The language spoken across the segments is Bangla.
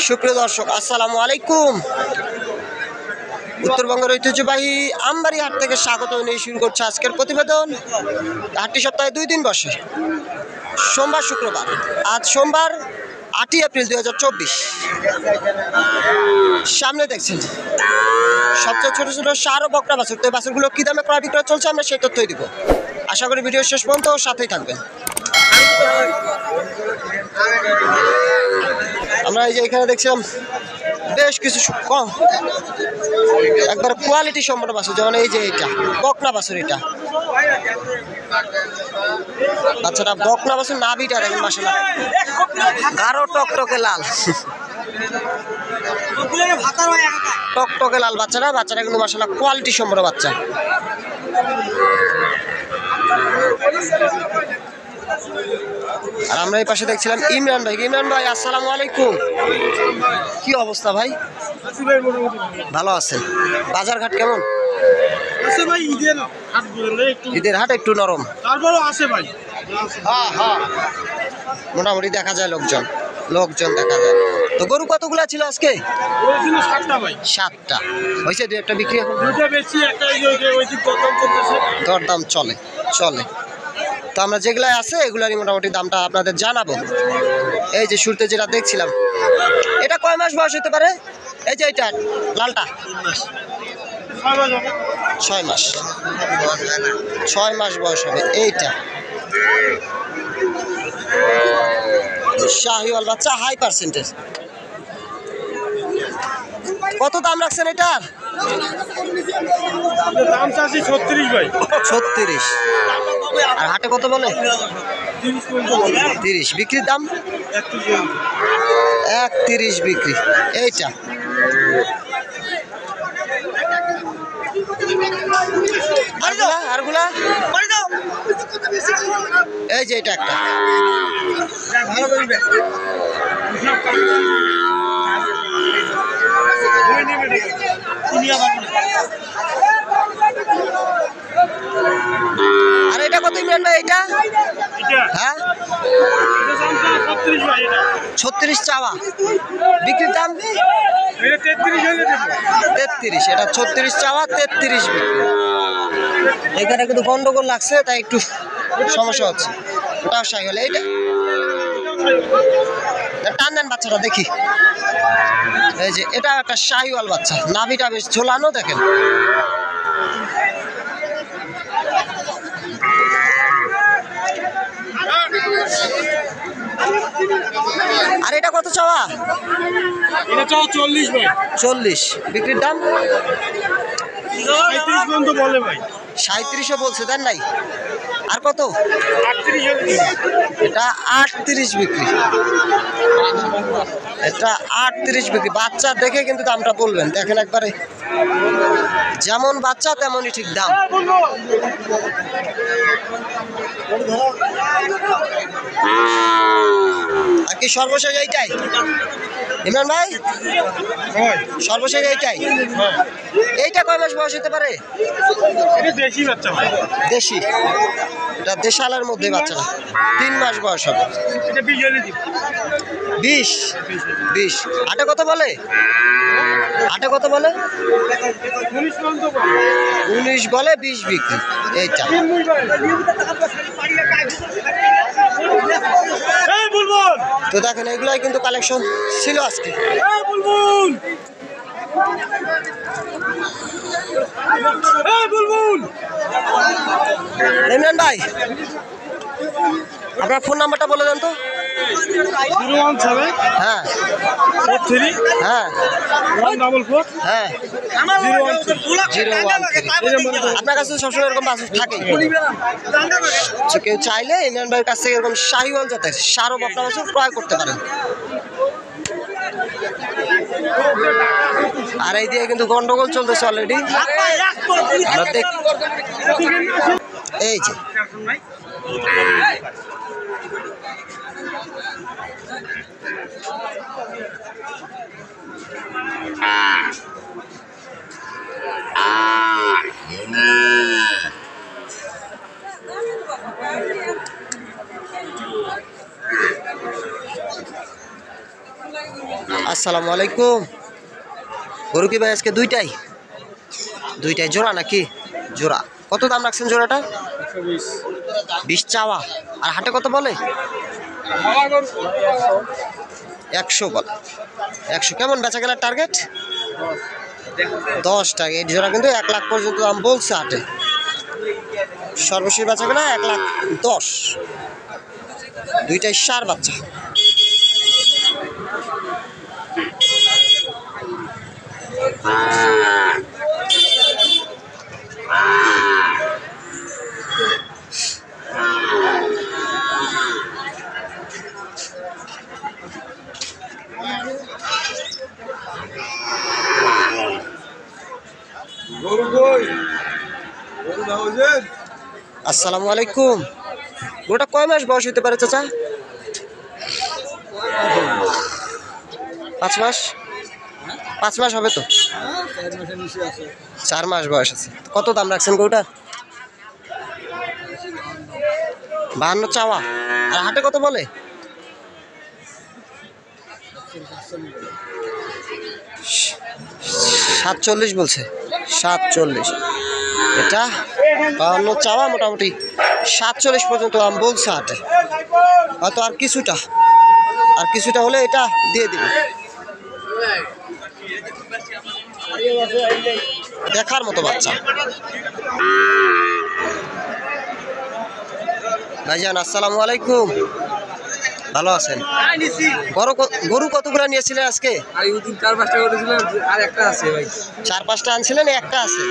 সুপ্রিয় দর্শক, আসসালামু আলাইকুম। উত্তরবঙ্গের ঐতিহ্যবাহী আমবাড়ি হাট থেকে স্বাগত নিয়ে শুরু করছে আজকের প্রতিবেদন। হাটটি সপ্তাহে 2 দিন বসে, সোমবার শুক্রবার। আজ সোমবার 8 এপ্রিল 2024। সামনে দেখছেন সবচেয়ে ছোট ছোট সার ও বকনা বাছুর। তো এই বাছুরগুলো কী দামে ক্রয় বিক্রয় চলছে আমরা সেই তথ্যই দিব। আশা করি ভিডিও শেষ পর্যন্ত সাথেই থাকবেন। আমরা এই যে এখানে দেখছিলাম বেশ কিছু কম একবার কোয়ালিটি সম্পন্ন বাছুর, যেমন এই যে এটা বকনা বাছুর। এটা বাচ্চাটা বকনা বাছুর, নাভিটা দেখেন মাশাআল্লাহ গাঢ় টকটকে লাল, টকটকে লাল বাচ্চাটা কিন্তু মাশাআল্লাহ কোয়ালিটি সম্পন্ন বাচ্চা। আর আমরা এই পাশে দেখছিলাম ইমরান ভাই। ইমরান ভাই, আসসালামু আলাইকুম। কি অবস্থা ভাই? ভালো আছেন? বাজার ঘাট কেমন? ঈদের হাট একটু নরম, মোটামুটি দেখা যায় লোকজন দেখা যায়। তো গরু কতগুলা ছিল আজকে? 7টা হয়েছে, 2-1টা বিক্রি। এখন দরদাম চলে। তো আমরা যেগুলো আছে এগুলারই মোটামুটি দামটা আপনাদের জানাবো। এই যে শুরুতে যেটা দেখছিলাম, এটা কয় মাস বয়স হতে পারে? এই যে এটা লালটা 6 মাস, 6 মাস বয়স হবে। এইটা শাহিওয়াল বাচ্চা, হাই পার্সেন্টেজ। কত দাম রাখছেন এটার? দাম চাচ্ছি 36 ভাই। 36। আর হাটে কত বলে? 30। বিক্রির দাম 31 বিক্রি। এইটা আরগুলা এই যে এটা একটা ভালো করবে। আর এটা কত ইমরান ভাই? এটা হ্যাঁ 36 চাওয়া, বিক্রির দাম 33। এটা 36 চাওয়া, 33 বিক্রি। এখানে কিন্তু গন্ডগোল লাগছে, তাই একটু সমস্যা হচ্ছে। ওটা শাহিওয়াল। এইটা টান দেন বাচ্চাটা দেখি। এই যে এটা একটা শাহিওয়াল বাচ্চা, নাভিটা বেশ ঝোলানো দেখেন। আর এটা কত চাওয়া? এটা চাও 40 ভাই। 40। বিক্রির দাম 35 পর্যন্ত বলে ভাই। 37ও বলছে, দেন নাই? আর কত? 38। এটা 38 বিক্রি। এটা 38 বিক্রি। বাচ্চা দেখে কিন্তু দামটা বলবেন। দেখেন একবারে যেমন বাচ্চা তেমনই ঠিক দাম। আর কি সর্বশেষ এইটাই ইমরান ভাই? সর্বশেষ এইটাই। এইটা কয় মাস বয়স হতে পারে? দেশি বাচ্চা ভাই। দেশি। এটা দেশালের মধ্যে বাচ্চাটা 3 মাস বয়স হবে। 20। হাটে কত বলে? 19 বলে, 20 বিক্রি। এইটা তো দেখেন এগুলাই কিন্তু কালেকশন ছিল আজকে। ইমরান ভাই, আপনার ফোন নাম্বারটা বলে দেন তো। 017 হ্যাঁ 43 হ্যাঁ 144 হ্যাঁ 013। আপনার কাছে সবসময় এরকম বাছুর থাকে? কেউ চাইলে ইমরান ভাইয়ের কাছ থেকে এরকম শাহিওয়াল জাতের সার ও বকনা বাছুর ক্রয় করতে পারেন। আর এই দিয়ে কিন্তু গন্ডগোল চলতেছে অলরেডি। এই যে আসসালামু আলাইকুম। গরু কি ভাই আজকে দুইটাই জোড়া নাকি? জোড়া। কত দাম রাখছেন জোড়াটা? 20 চাওয়া। আর হাটে কত বলে? 100 বলে। 100 কেমন বেচা কেনার টার্গেট? 10 টাকা। এই জোড়া কিন্তু 1 লাখ পর্যন্ত দাম বলছে হাটে। সর্বশেষ বেচা কেনা 1,10,000। দুইটাই সার বাচ্চা। আসসালামু আলাইকুম। ওটা কয় মাস বয়স হতে পারে চাচা? 5 মাস। 5 মাস হবে তো? 4 মাস বয়স আছে। কত দাম রাখছেন গরুটার? 52 চাওয়া। আর হাটে কত বলে? 47 বলছে। 47। এটা 52 চাওয়া, মোটামুটি 47 পর্যন্ত দাম বলছে হাটে। হয়তো আর কিছুটা হলে এটা দিয়ে দিবে। দেখার মতো বাচ্চা। ভাইজান আসসালামু আলাইকুম। ভালো আছেন? গরু কতগুলো নিয়েছিলেন আজকে? 4-5টা করেছিলাম, আর একটা আছে ভাই। 4-5টা আনছিলেন, একটা আছে।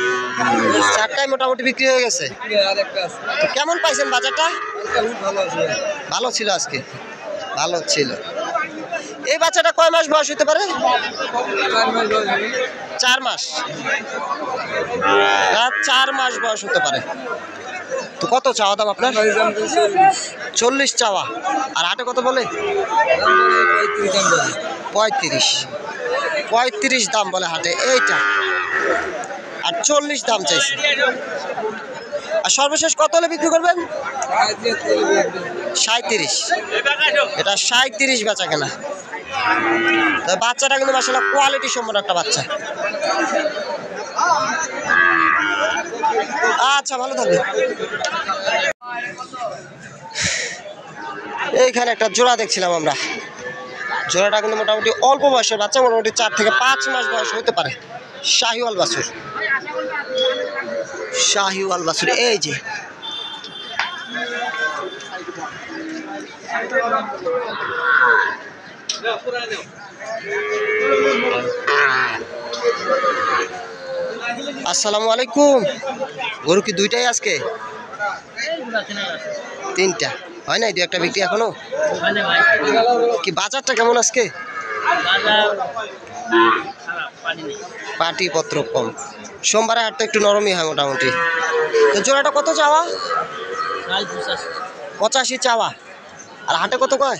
4টাই মোটামুটি বিক্রি হয়ে গেছে। আর একটা আছে। তো কেমন পাইছেন বাজারটা? ভালো আছে ভাই। ভালো ছিল আজকে। ভালো ছিল। এই বাচ্চাটা কয় মাস বয়স হতে পারে? 4 মাস। 4 মাস বয়স হতে পারে। তো কত চাওয়া দাম আপনার? 40 চাওয়া। আর হাটে কত বলে? 35 দাম বলে হাটে এইটা। আর 40 দাম চাইছে। আর সর্বশেষ কত হলে বিক্রি করবেন? 37। এটা 37 বেচা কেনা। বাচ্চাটা কিন্তু মাশাআল্লাহ কোয়ালিটি সম্পন্ন একটা বাচ্চা। আচ্ছা, ভালো থাকবে। এইখানে একটা জোড়া দেখছিলাম আমরা। জোড়াটা কিন্তু মোটামুটি অল্প বয়সের বাচ্চা, মোটামুটি 4 থেকে 5 মাস বয়স হতে পারে। শাহিওয়াল বাছুর। এই যে আসসালামু আলাইকুম। গরু কি দুইটাই আজকে? 3টা হয় নাই? 2-1টা বিক্রি এখনো? কি বাজারটা কেমন আজকে? পাটিপত্র কম। সোমবারে হাটটা একটু নরমই হয় মোটামুটি। তো জোড়াটা কত চাওয়া? 85 চাওয়া। আর হাটে কত কয়?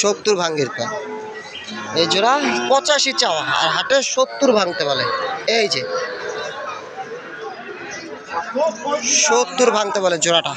70 ভাঙ্গের কয়। এই জোড়া 85 চাওয়া, আর হাটে 70 ভাঙতে বলে। এই যে 70 ভাঙতে বলে জোড়াটা।